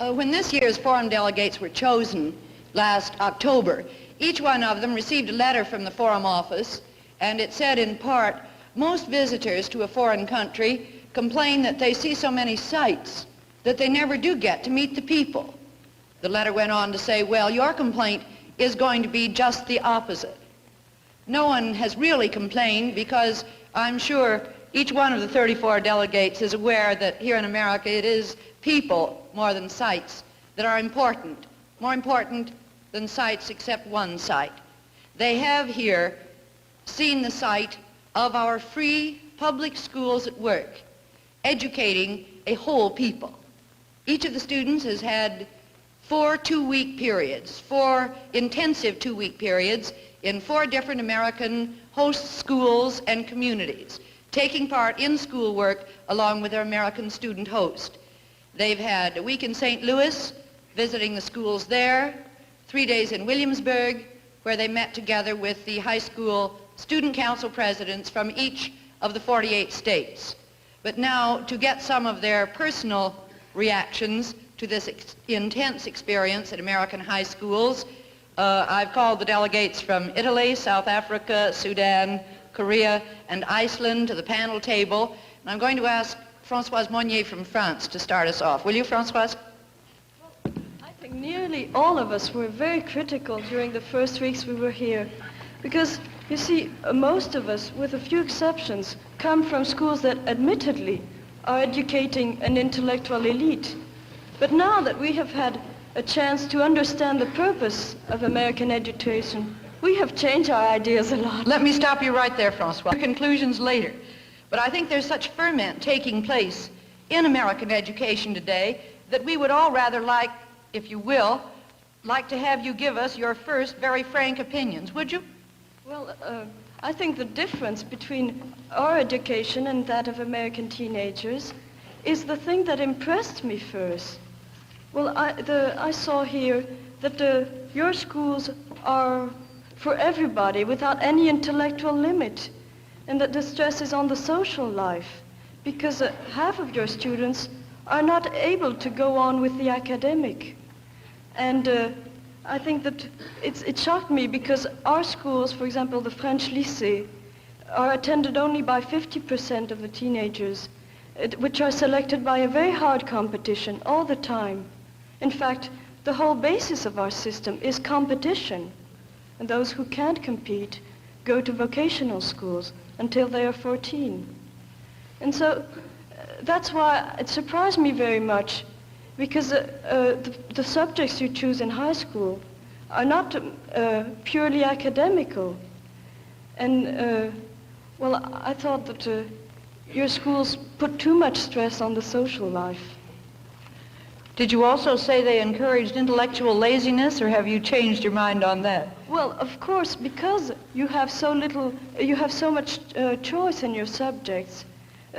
When this year's forum delegates were chosen last October, each one of them received a letter from the forum office, and it said in part, most visitors to a foreign country complain that they see so many sights that they never do get to meet the people. The letter went on to say, well, your complaint is going to be just the opposite. No one has really complained because I'm sure each one of the 34 delegates is aware that here in America it is people more than sites that are important, more important than sites except one site. They have here seen the sight of our free public schools at work, educating a whole people. Each of the students has had 4 two-week periods, 4 intensive two-week periods in 4 different American host schools and communities, taking part in schoolwork along with their American student host. They've had a week in St. Louis, visiting the schools there, 3 days in Williamsburg, where they met together with the high school student council presidents from each of the 48 states. But now, to get some of their personal reactions to this intense experience at American high schools, I've called the delegates from Italy, South Africa, Sudan, Korea, and Iceland to the panel table. And I'm going to ask Françoise Monnier from France to start us off. Will you, Françoise? Well, I think nearly all of us were very critical during the first weeks we were here. Because, you see, most of us, with a few exceptions, come from schools that admittedly are educating an intellectual elite. But now that we have had a chance to understand the purpose of American education, we have changed our ideas a lot. Let me stop you right there, Françoise. Conclusions later. But I think there's such ferment taking place in American education today that we would all rather like, if you will, like to have you give us your first very frank opinions, would you? Well, I think the difference between our education and that of American teenagers is the thing that impressed me first. Well, I saw here that your schools are for everybody without any intellectual limit, and that the stress is on the social life, because half of your students are not able to go on with the academic. And I think that it shocked me because our schools, for example, the French lycée, are attended only by 50% of the teenagers, which are selected by a very hard competition all the time. In fact, the whole basis of our system is competition. And those who can't compete go to vocational schools until they are 14. And so that's why it surprised me very much, because the subjects you choose in high school are not purely academical. And, well, I thought that your schools put too much stress on the social life. Did you also say they encouraged intellectual laziness, or have you changed your mind on that? Well, of course, because you have so much choice in your subjects,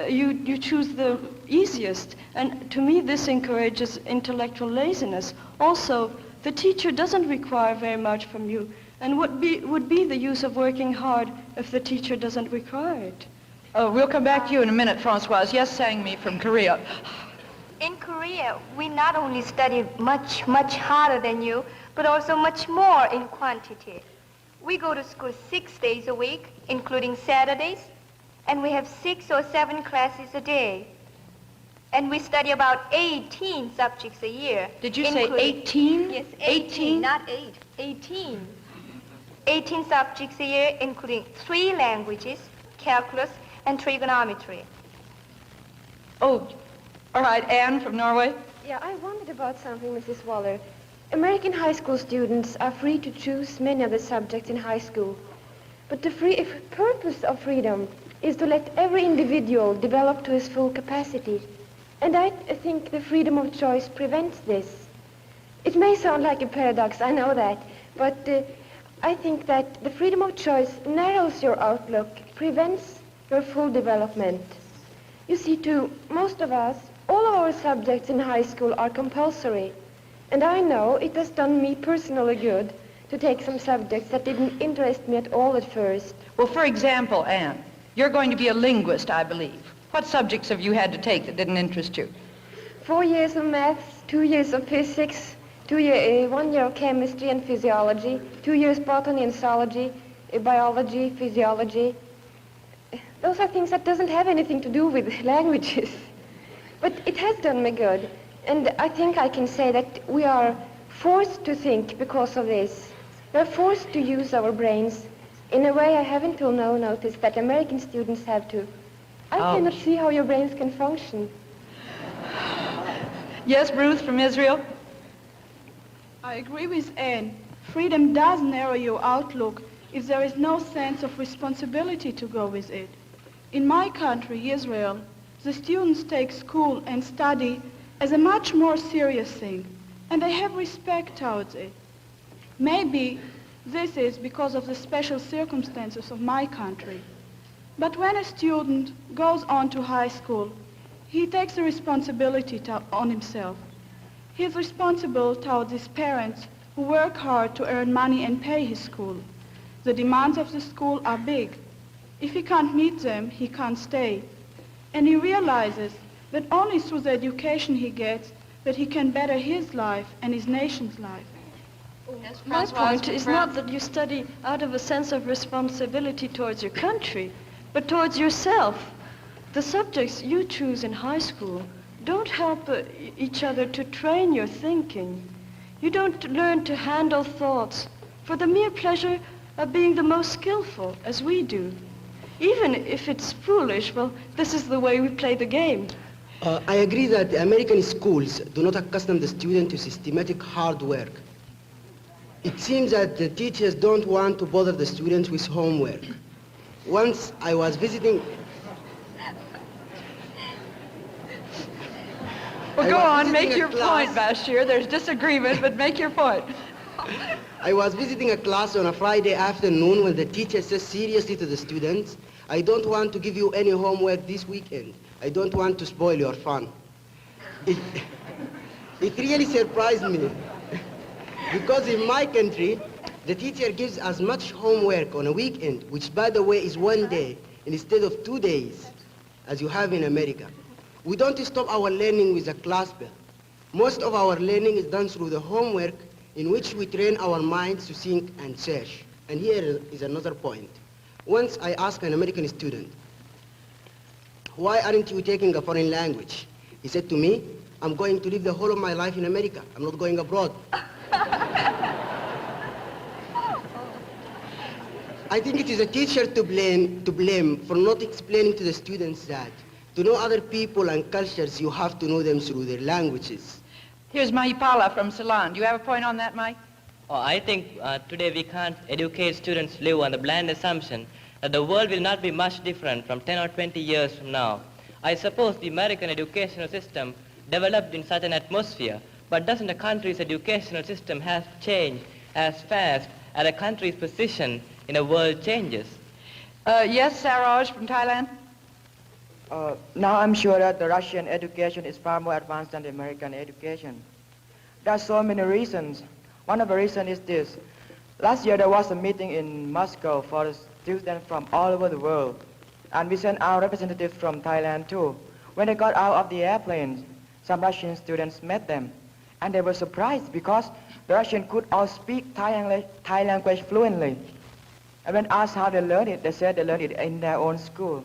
you choose the easiest. And to me, this encourages intellectual laziness. Also, the teacher doesn't require very much from you. And what would be the use of working hard if the teacher doesn't require it? Oh, we'll come back to you in a minute, Françoise. Yes, Sang-mi from Korea. In Korea, we not only study much, much harder than you, but also much more in quantity. We go to school 6 days a week, including Saturdays, and we have 6 or 7 classes a day. And we study about 18 subjects a year. Did you say 18? Yes, 18, not 8. 18. 18 subjects a year, including 3 languages, calculus, and trigonometry. Oh, all right, Anne from Norway. Yeah, I wondered about something, Mrs. Waller. American high school students are free to choose many of the subjects in high school. But the purpose of freedom is to let every individual develop to his full capacity. And I think the freedom of choice prevents this. It may sound like a paradox, I know that, but I think that the freedom of choice narrows your outlook, prevents your full development. You see, to most of us, all of our subjects in high school are compulsory. And I know it has done me personally good to take some subjects that didn't interest me at all at first. Well, for example, Anne, you're going to be a linguist, I believe. What subjects have you had to take that didn't interest you? 4 years of maths, 2 years of physics, 1 year of chemistry and physiology, 2 years botany and zoology, biology, physiology. Those are things that doesn't have anything to do with languages. But it has done me good. And I think I can say that we are forced to think because of this. We're forced to use our brains in a way I haven't till now noticed that American students have to. I cannot see how your brains can function. Yes, Ruth from Israel? I agree with Anne. Freedom does narrow your outlook if there is no sense of responsibility to go with it. In my country, Israel, the students take school and study as a much more serious thing, and they have respect towards it. Maybe this is because of the special circumstances of my country. But when a student goes on to high school, he takes the responsibility on himself. He is responsible towards his parents who work hard to earn money and pay his school. The demands of the school are big. If he can't meet them, he can't stay. And he realizes that only through the education he gets that he can better his life and his nation's life. My point is not that you study out of a sense of responsibility towards your country, but towards yourself. The subjects you choose in high school don't help each other to train your thinking. You don't learn to handle thoughts for the mere pleasure of being the most skillful, as we do. Even if it's foolish, well, this is the way we play the game. I agree that the American schools do not accustom the student to systematic hard work. It seems that the teachers don't want to bother the students with homework. Once I was visiting... Well, go on, make your point, Bashir. There's disagreement, but make your point. I was visiting a class on a Friday afternoon when the teacher says seriously to the students, I don't want to give you any homework this weekend. I don't want to spoil your fun. It really surprised me. Because in my country, the teacher gives as much homework on a weekend, which by the way is 1 day, instead of 2 days, as you have in America. We don't stop our learning with a class bell. Most of our learning is done through the homework in which we train our minds to think and search. And here is another point. Once I asked an American student, why aren't you taking a foreign language? He said to me, I'm going to live the whole of my life in America. I'm not going abroad. I think it is a teacher to blame for not explaining to the students that to know other people and cultures, you have to know them through their languages. Here's Mahipala from Ceylon. Do you have a point on that, Mike? Oh, I think today we can't educate students live on the blind assumption that the world will not be much different from 10 or 20 years from now. I suppose the American educational system developed in such an atmosphere, but doesn't a country's educational system have changed as fast as a country's position in the world changes? Yes, Saroj from Thailand? Now I'm sure that the Russian education is far more advanced than the American education. There are so many reasons. One of the reasons is this. Last year there was a meeting in Moscow for the students from all over the world. And we sent our representatives from Thailand too. When they got out of the airplane, some Russian students met them. And they were surprised because the Russians could all speak Thai language fluently. And when asked how they learned it, they said they learned it in their own school.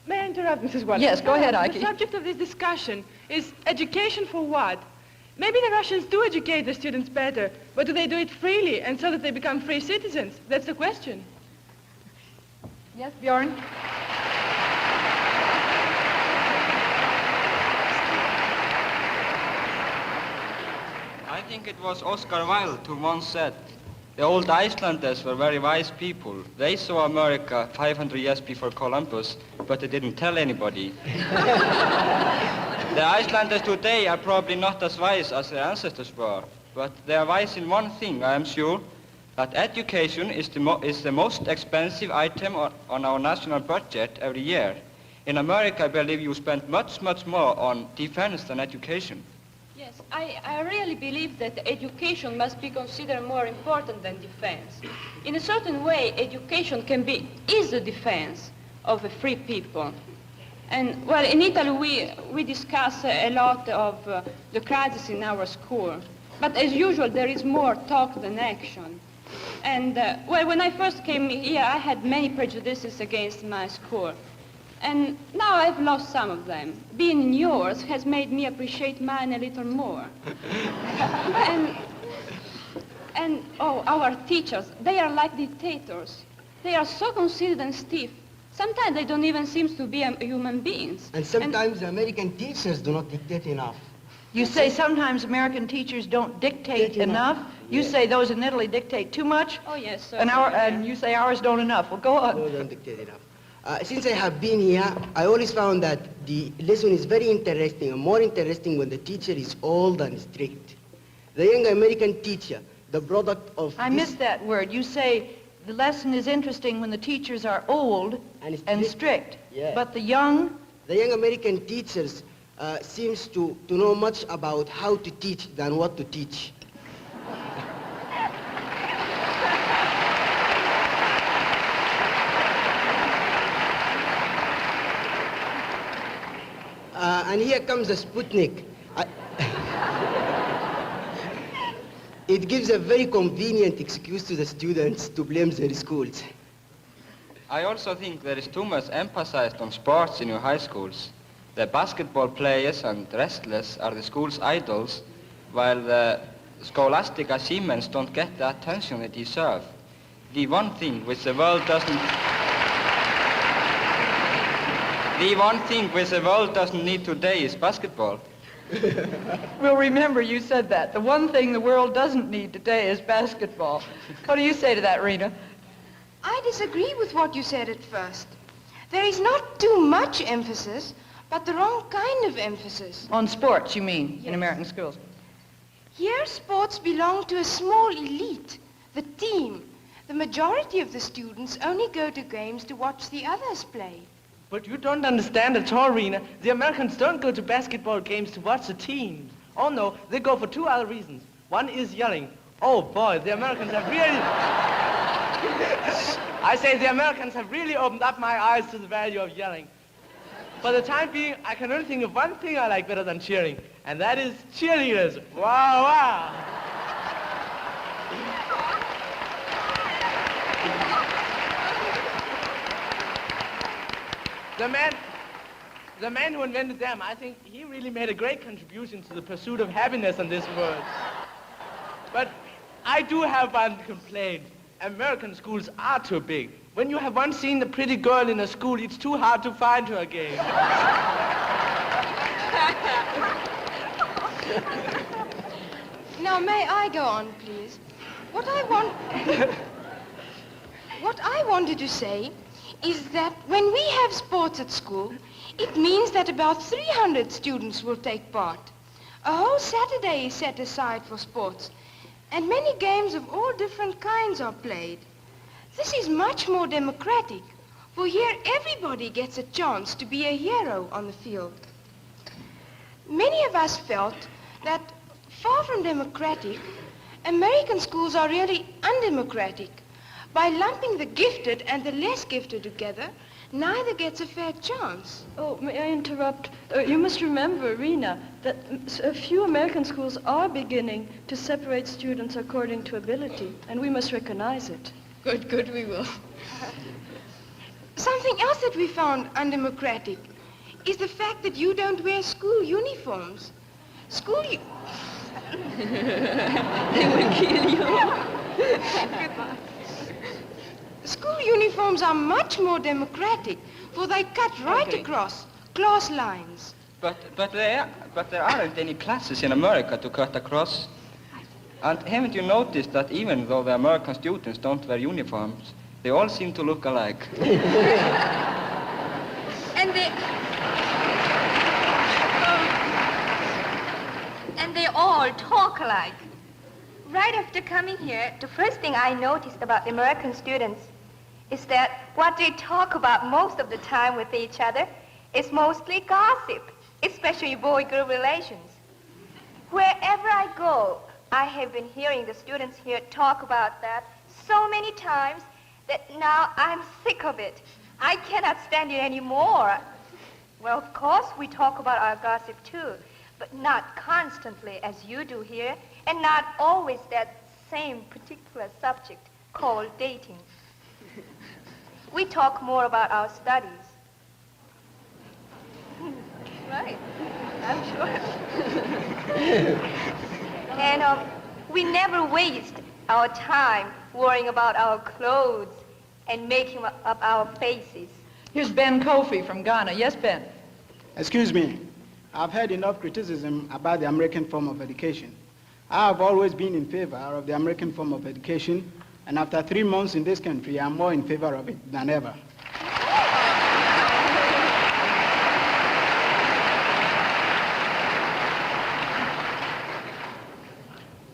May I interrupt, Mrs. Wallace? Yes, go ahead, Ike. The subject of this discussion is education for what? Maybe the Russians do educate the students better, but do they do it freely and so that they become free citizens? That's the question. Yes, Bjorn? I think it was Oscar Wilde who once said, the old Icelanders were very wise people. They saw America 500 years before Columbus, but they didn't tell anybody. The Icelanders today are probably not as wise as their ancestors were, but they are wise in one thing, I am sure, that education is the most expensive item on our national budget every year. In America, I believe you spend much, much more on defense than education. Yes, I really believe that education must be considered more important than defense. In a certain way, education is the defense of a free people. And, well, in Italy, we discuss a lot of the crisis in our school. But as usual, there is more talk than action. And, well, when I first came here, I had many prejudices against my school. And now I've lost some of them. Being in yours has made me appreciate mine a little more. and, oh, our teachers, they are like dictators. They are so conceited and stiff. Sometimes they don't even seem to be human beings. And sometimes American teachers do not dictate enough. You say sometimes American teachers don't dictate enough. You say those in Italy dictate too much. Oh, yes, sir. And you say ours don't enough. Well, go on. No, don't dictate enough. Since I have been here, I always found that the lesson is very interesting, and more interesting when the teacher is old and strict. The young American teacher, the product of I missed that word. You say the lesson is interesting when the teachers are old and strict. Yeah. But the young American teachers seems to know much about how to teach than what to teach. And here comes the Sputnik. It gives a very convenient excuse to the students to blame their schools. I also think there is too much emphasis on sports in your high schools. The basketball players and wrestlers are the school's idols, while the scholastic achievements don't get the attention they deserve. The one thing which the world doesn't need today is basketball. Well, remember, you said that. The one thing the world doesn't need today is basketball. What do you say to that, Rena? I disagree with what you said at first. There is not too much emphasis, but the wrong kind of emphasis. On sports, you mean, in American schools? Here, sports belong to a small elite, the team. The majority of the students only go to games to watch the others play. But you don't understand at all, Rena. The Americans don't go to basketball games to watch the teams. Oh, no, they go for two other reasons. One is yelling. Oh, boy, the Americans have really... I say the Americans have really opened up my eyes to the value of yelling. For the time being, I can only think of one thing I like better than cheering, and that is cheerleaders. Wow, wow. The man who invented them, I think he really made a great contribution to the pursuit of happiness in this world. But I do have one complaint. American schools are too big. When you have once seen the pretty girl in a school, it's too hard to find her again. Now, may I go on, please? What I wanted to say is that when we have sports at school, it means that about 300 students will take part. A whole Saturday is set aside for sports, and many games of all different kinds are played. This is much more democratic, for here everybody gets a chance to be a hero on the field. Many of us felt that, far from democratic, American schools are really undemocratic. By lumping the gifted and the less gifted together, neither gets a fair chance. Oh, may I interrupt? You must remember, Rena, that a few American schools are beginning to separate students according to ability, and we must recognize it. Good, we will. Something else that we found undemocratic is the fact that you don't wear school uniforms. They will kill you. Goodbye. School uniforms are much more democratic, for they cut right across class lines. But there aren't any classes in America to cut across. And haven't you noticed that even though the American students don't wear uniforms, they all seem to look alike? And they all talk alike. Right after coming here, the first thing I noticed about the American students is that what they talk about most of the time with each other is mostly gossip, especially boy-girl relations. Wherever I go, I have been hearing the students here talk about that so many times that now I'm sick of it. I cannot stand it anymore. Well, of course we talk about our gossip too, but not constantly as you do here, and not always that same particular subject called dating. We talk more about our studies. Right, I'm sure. And we never waste our time worrying about our clothes and making up our faces. Here's Ben Kofi from Ghana. Yes, Ben? Excuse me. I've heard enough criticism about the American form of education. I have always been in favor of the American form of education, and after 3 months in this country, I'm more in favor of it than ever.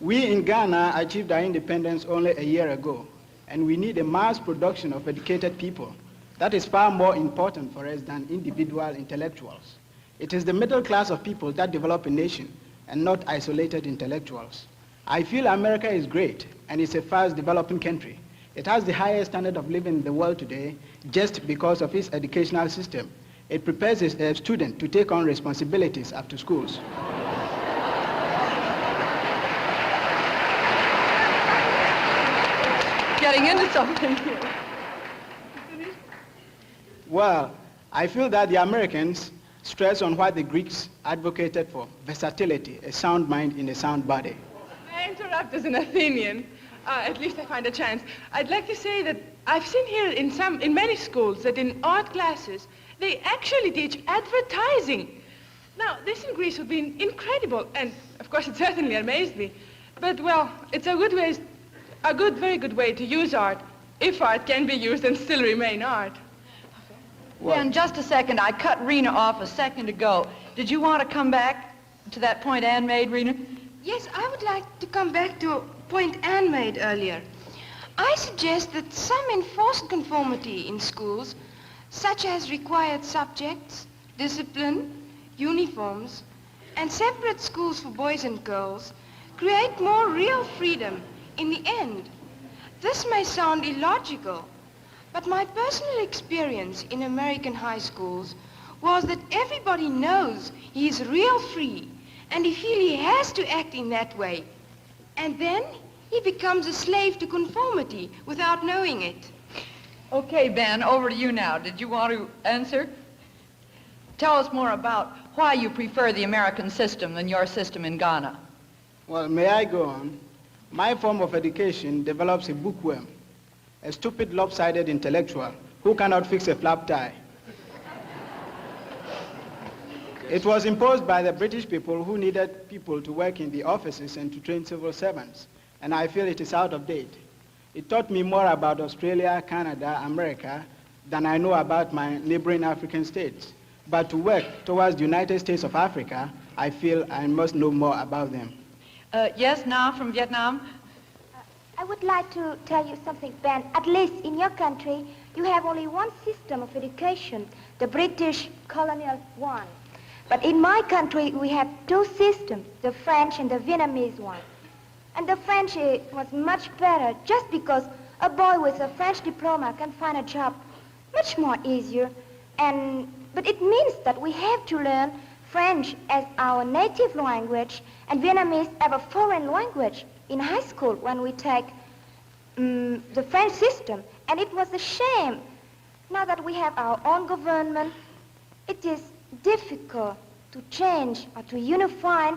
We in Ghana achieved our independence only a year ago, and we need a mass production of educated people. That is far more important for us than individual intellectuals. It is the middle class of people that develop a nation, and not isolated intellectuals. I feel America is great, and it's a fast developing country. It has the highest standard of living in the world today just because of its educational system. It prepares a student to take on responsibilities after schools. Getting into something here. Well, I feel that the Americans stress on what the Greeks advocated for, versatility, a sound mind in a sound body. May I interrupt as an Athenian? At least I find a chance. I'd like to say that I've seen here in many schools that in art classes, they actually teach advertising. Now, this in Greece would be incredible, and of course it certainly amazed me. But well, it's very good way to use art, if art can be used and still remain art. Ben, just a second. I cut Rena off a second ago. Did you want to come back to that point Anne made, Rena? Yes, I would like to come back to a point Anne made earlier. I suggest that some enforced conformity in schools, such as required subjects, discipline, uniforms, and separate schools for boys and girls, create more real freedom in the end. This may sound illogical, but my personal experience in American high schools was that everybody knows he's real free, and he feels he has to act in that way. And then he becomes a slave to conformity without knowing it. Okay, Ben, over to you now. Did you want to answer? Tell us more about why you prefer the American system than your system in Ghana. Well, may I go on? My form of education develops a bookworm, a stupid, lopsided intellectual who cannot fix a flap tie. It was imposed by the British people who needed people to work in the offices and to train civil servants, and I feel it is out of date. It taught me more about Australia, Canada, America than I know about my neighboring African states. But to work towards the United States of Africa, I feel I must know more about them. Yes, Na from Vietnam. I would like to tell you something, Ben. At least in your country, you have only one system of education, the British colonial one. But in my country, we have two systems, the French and the Vietnamese one. And the French was much better just because a boy with a French diploma can find a job much more easier. But it means that we have to learn French as our native language and Vietnamese as a foreign language in high school when we take the French system. And it was a shame. Now that we have our own government, it is difficult to change or to unify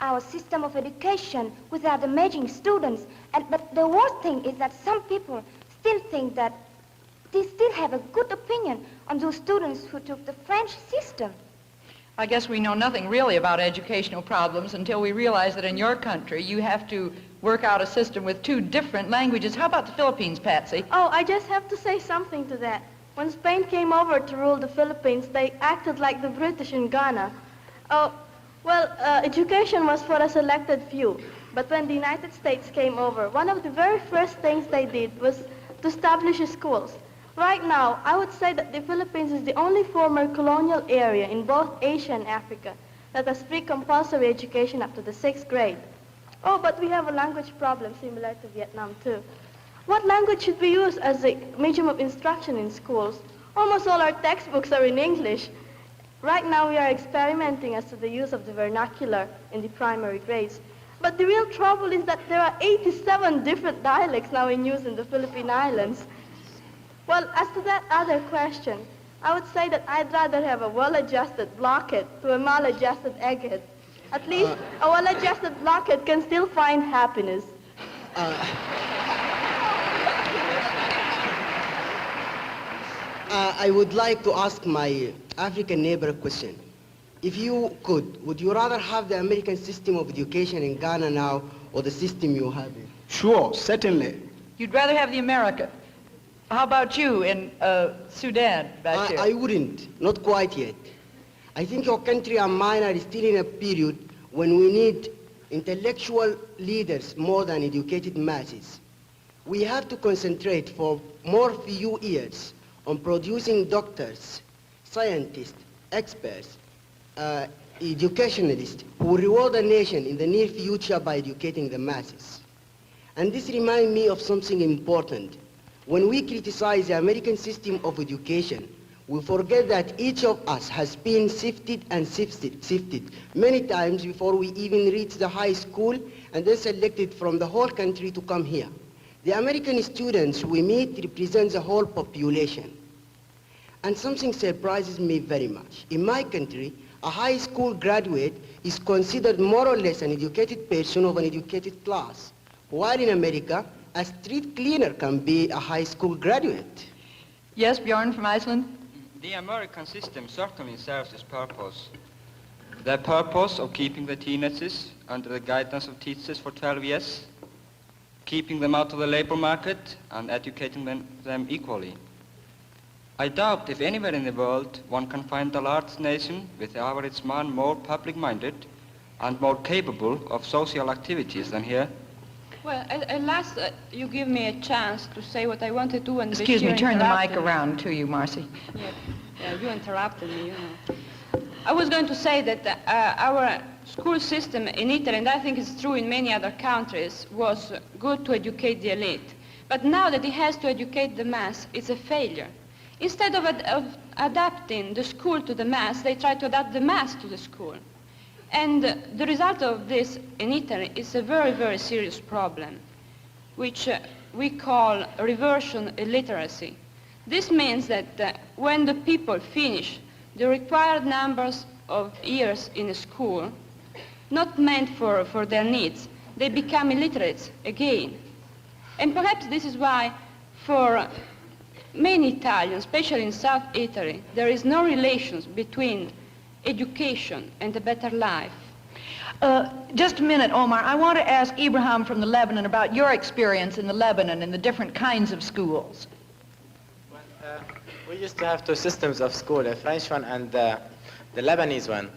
our system of education without damaging students. But the worst thing is that some people still think that they still have a good opinion on those students who took the French system. I guess we know nothing really about educational problems until we realize that in your country you have to work out a system with two different languages. How about the Philippines, Patsy? Oh, I just have to say something to that. When Spain came over to rule the Philippines, they acted like the British in Ghana. Education was for a selected few. But when the United States came over, one of the very first things they did was to establish schools. Right now, I would say that the Philippines is the only former colonial area in both Asia and Africa that has free compulsory education up to the 6th grade. Oh, but we have a language problem similar to Vietnam too. What language should we use as a medium of instruction in schools? Almost all our textbooks are in English. Right now we are experimenting as to the use of the vernacular in the primary grades. But the real trouble is that there are 87 different dialects now in use in the Philippine Islands. Well, as to that other question, I would say that I'd rather have a well-adjusted blockhead to a mal-adjusted egghead. At least a well-adjusted blockhead can still find happiness. I would like to ask my African neighbor a question. If you could, would you rather have the American system of education in Ghana now or the system you have here? Sure, certainly. You'd rather have the American. How about you in Sudan, Bashir? I wouldn't, not quite yet. I think your country and mine are still in a period when we need intellectual leaders more than educated masses. We have to concentrate for more few years on producing doctors, scientists, experts, educationalists who will reward the nation in the near future by educating the masses. And this reminds me of something important. When we criticize the American system of education, we forget that each of us has been sifted and sifted many times before we even reach the high school and then selected from the whole country to come here. The American students we meet represent the whole population. And something surprises me very much. In my country, a high school graduate is considered more or less an educated person of an educated class, while in America, a street cleaner can be a high school graduate. Yes, Bjorn from Iceland? The American system certainly serves its purpose. The purpose of keeping the teenagers under the guidance of teachers for 12 years, keeping them out of the labor market and educating them equally. I doubt if anywhere in the world one can find a large nation with the average man more public-minded and more capable of social activities than here. Well, at last you give me a chance to say what I wanted to, and Excuse me, turn the mic around to you, Marcy. Yeah, you interrupted me, you know. I was going to say that our school system in Italy, and I think it's true in many other countries, was good to educate the elite. But now that it has to educate the mass, it's a failure. Instead of adapting the school to the mass, they try to adapt the mass to the school. And the result of this in Italy is a very, very serious problem, which we call reversion illiteracy. This means that when the people finish the required numbers of years in a school, not meant for their needs, they become illiterate again. And perhaps this is why for many Italians, especially in South Italy, there is no relations between education and a better life. Just a minute, Omar. I want to ask Ibrahim from the Lebanon about your experience in the Lebanon and the different kinds of schools. Well, we used to have two systems of school, a French one and the Lebanese one.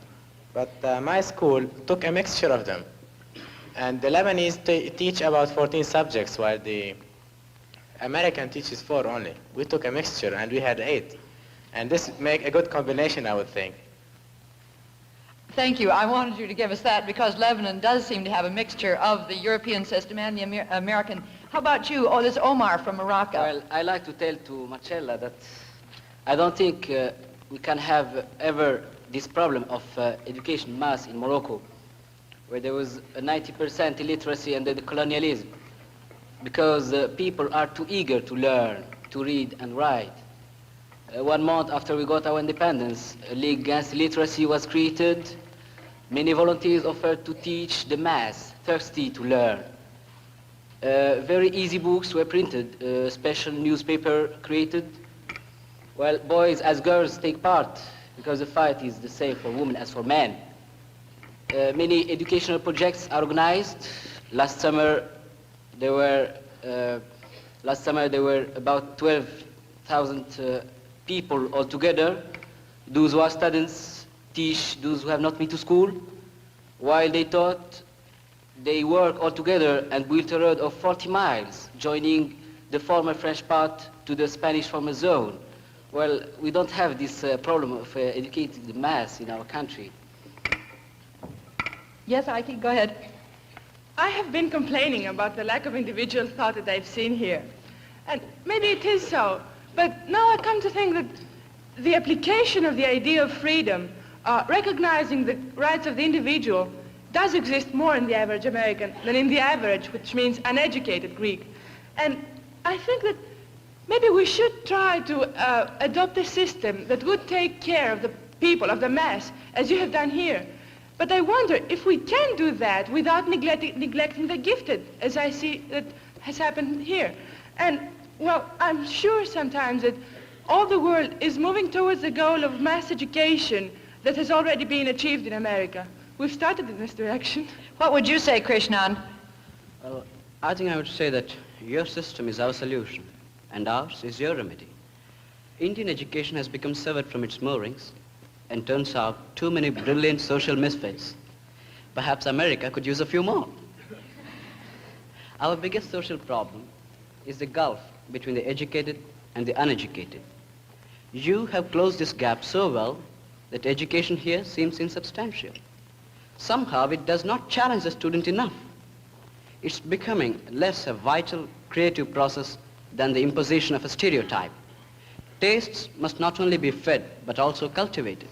But my school took a mixture of them. And the Lebanese teach about 14 subjects, while the American teaches 4 only. We took a mixture and we had 8. And this make a good combination, I would think. Thank you. I wanted you to give us that because Lebanon does seem to have a mixture of the European system and the American. How about you? Oh, this is Omar from Morocco. Well, I like to tell to Marcella that I don't think we can have ever this problem of education mass in Morocco, where there was a 90% illiteracy under the colonialism, because people are too eager to learn, to read and write. 1 month after we got our independence, a League Against Illiteracy was created. Many volunteers offered to teach the mass, thirsty to learn. Very easy books were printed, special newspaper created. Well, boys as girls take part, because the fight is the same for women as for men. Many educational projects are organized. Last summer there were about 12,000 people altogether. Those who are students teach those who have not been to school, while they taught, they work all together and built a road of 40 miles, joining the former French part to the Spanish former zone. Well, we don't have this problem of educating the mass in our country. Yes, Ike, go ahead. I have been complaining about the lack of individual thought that I've seen here. And maybe it is so, but now I come to think that the application of the idea of freedom recognizing the rights of the individual does exist more in the average American than in the average, which means uneducated Greek. And I think that maybe we should try to adopt a system that would take care of the people, of the mass, as you have done here. But I wonder if we can do that without neglecting the gifted, as I see that has happened here. And, well, I'm sure sometimes that all the world is moving towards the goal of mass education that has already been achieved in America. We've started in this direction. What would you say, Krishnan? Well, I think I would say that your system is our solution, and ours is your remedy. Indian education has become severed from its moorings, and turns out too many brilliant social misfits. Perhaps America could use a few more. Our biggest social problem is the gulf between the educated and the uneducated. You have closed this gap so well that education here seems insubstantial. Somehow it does not challenge the student enough. It's becoming less a vital, creative process than the imposition of a stereotype. Tastes must not only be fed, but also cultivated.